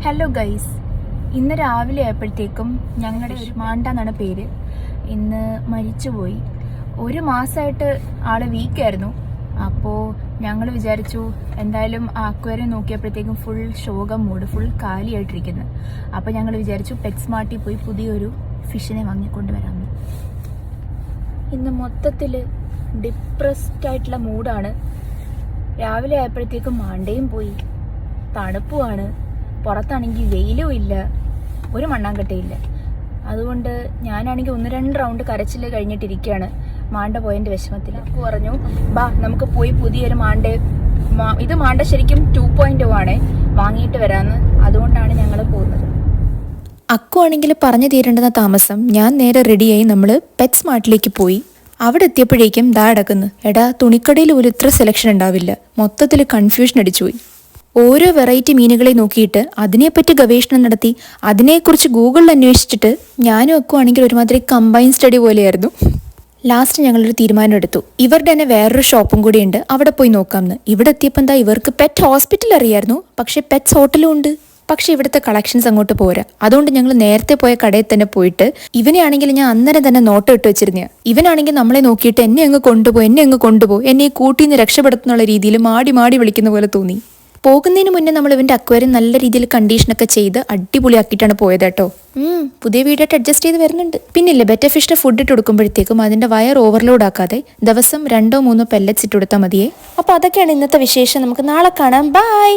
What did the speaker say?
Hello guys, ഇന്ന് രാവിലെ ആയപ്പോഴത്തേക്കും ഞങ്ങളുടെ ഒരു മാണ്ട എന്നാണ് പേര്, ഇന്ന് മരിച്ചുപോയി. ഒരു മാസമായിട്ട് ആള് വീക്കായിരുന്നു. അപ്പോൾ ഞങ്ങൾ വിചാരിച്ചു എന്തായാലും ആ അക്വേറിയം നോക്കിയപ്പോഴത്തേക്കും ഫുൾ ശോകം മൂഡ്, ഫുൾ കാലിയായിട്ടിരിക്കുന്നു. അപ്പോൾ ഞങ്ങൾ വിചാരിച്ചു പെറ്റ് സ്മാർട്ടിൽ പോയി പുതിയൊരു ഫിഷിനെ വാങ്ങിക്കൊണ്ടുവരാമെന്ന്. ഇന്ന് മൊത്തത്തിൽ ഡിപ്രസ്ഡ് ആയിട്ടുള്ള മൂഡാണ്. രാവിലെ ആയപ്പോഴത്തേക്കും മാണ്ടയും പോയി, തണുപ്പുമാണ്, പുറത്താണെങ്കിൽ വെയിലും ഇല്ല, ഒരു മണ്ണാങ്കട്ടയില്ല. അതുകൊണ്ട് ഞാനാണെങ്കിൽ 1-2 റൗണ്ട് കരച്ചിൽ കഴിഞ്ഞിട്ടിരിക്കുകയാണ് മാണ്ട പോയതിൻ്റെ വിഷമത്തിൽ. പറഞ്ഞു ബാ നമുക്ക് പോയി പുതിയൊരു ഇത് മാണ്ട ശരിക്കും 2.0 ആണ്, വാങ്ങിയിട്ട് വരാമെന്ന്. അതുകൊണ്ടാണ് ഞങ്ങൾ പോകുന്നത്. അക്കു ആണെങ്കിൽ പറഞ്ഞു തീരേണ്ടുന്ന താമസം ഞാൻ നേരെ റെഡിയായി നമ്മൾ പെറ്റ് സ്മാർട്ടിലേക്ക് പോയി. അവിടെ എത്തിയപ്പോഴേക്കും ദാ അടക്കുന്നു. എടാ, തുണിക്കടയിൽ പോലും ഇത്ര സെലക്ഷൻ ഉണ്ടാവില്ല. മൊത്തത്തിൽ കൺഫ്യൂഷൻ അടിച്ചുപോയി. ഓരോ വെറൈറ്റി മീനുകളെ നോക്കിയിട്ട് അതിനെപ്പറ്റി ഗവേഷണം നടത്തി അതിനെക്കുറിച്ച് ഗൂഗിളിൽ അന്വേഷിച്ചിട്ട് ഞാനും അക്കു ആണെങ്കിൽ ഒരുമാതിരി കമ്പൈൻ സ്റ്റഡി പോലെയായിരുന്നു. ലാസ്റ്റ് ഞങ്ങളൊരു തീരുമാനം എടുത്തു. ഇവരുടെ തന്നെ വേറൊരു ഷോപ്പും കൂടി ഉണ്ട്, അവിടെ പോയി നോക്കാമെന്ന്. ഇവിടെ എത്തിയപ്പോൾ എന്താ ഇവർക്ക് പെറ്റ് ഹോസ്പിറ്റൽ അറിയായിരുന്നു, പക്ഷെ പെറ്റ്സ് ഹോട്ടലും ഉണ്ട്. പക്ഷെ ഇവിടുത്തെ കളക്ഷൻസ് അങ്ങോട്ട് പോരാ. അതുകൊണ്ട് ഞങ്ങൾ നേരത്തെ പോയ കടയിൽ തന്നെ പോയിട്ട് ഇവനെയാണെങ്കിൽ ഞാൻ അന്നേരം തന്നെ നോട്ട് ഇട്ട് വെച്ചിരുന്ന. ഇവനാണെങ്കിൽ നമ്മളെ നോക്കിയിട്ട് എന്നെ അങ്ങ് കൊണ്ടുപോ എന്നെ കൂട്ടിന്ന് രക്ഷപ്പെടുത്തുന്നുള്ള രീതിയിൽ മാടി മാടി വിളിക്കുന്ന പോലെ തോന്നി. പോകുന്നതിന് മുന്നേ നമ്മൾ ഇവന്റെ അക്വേറിയം നല്ല രീതിയിൽ കണ്ടീഷനൊക്കെ ചെയ്ത് അടിപൊളിയാക്കിയിട്ടാണ് പോയത് കേട്ടോ. പുതിയ വീടായിട്ട് അഡ്ജസ്റ്റ് ചെയ്ത് വരുന്നുണ്ട്. പിന്നില്ലേ, ബെറ്റർ ഫിഷിന്റെ ഫുഡ് ഇട്ട് കൊടുക്കുമ്പോഴത്തേക്കും അതിന്റെ വയർ ഓവർലോഡ് ആക്കാതെ ദിവസം 2-3 പെല്ലറ്റ്സ് ഇട്ട് കൊടുത്താൽ മതിയേ. അപ്പോൾ അതൊക്കെയാണ് ഇന്നത്തെ വിശേഷം. നമുക്ക് നാളെ കാണാം. ബൈ.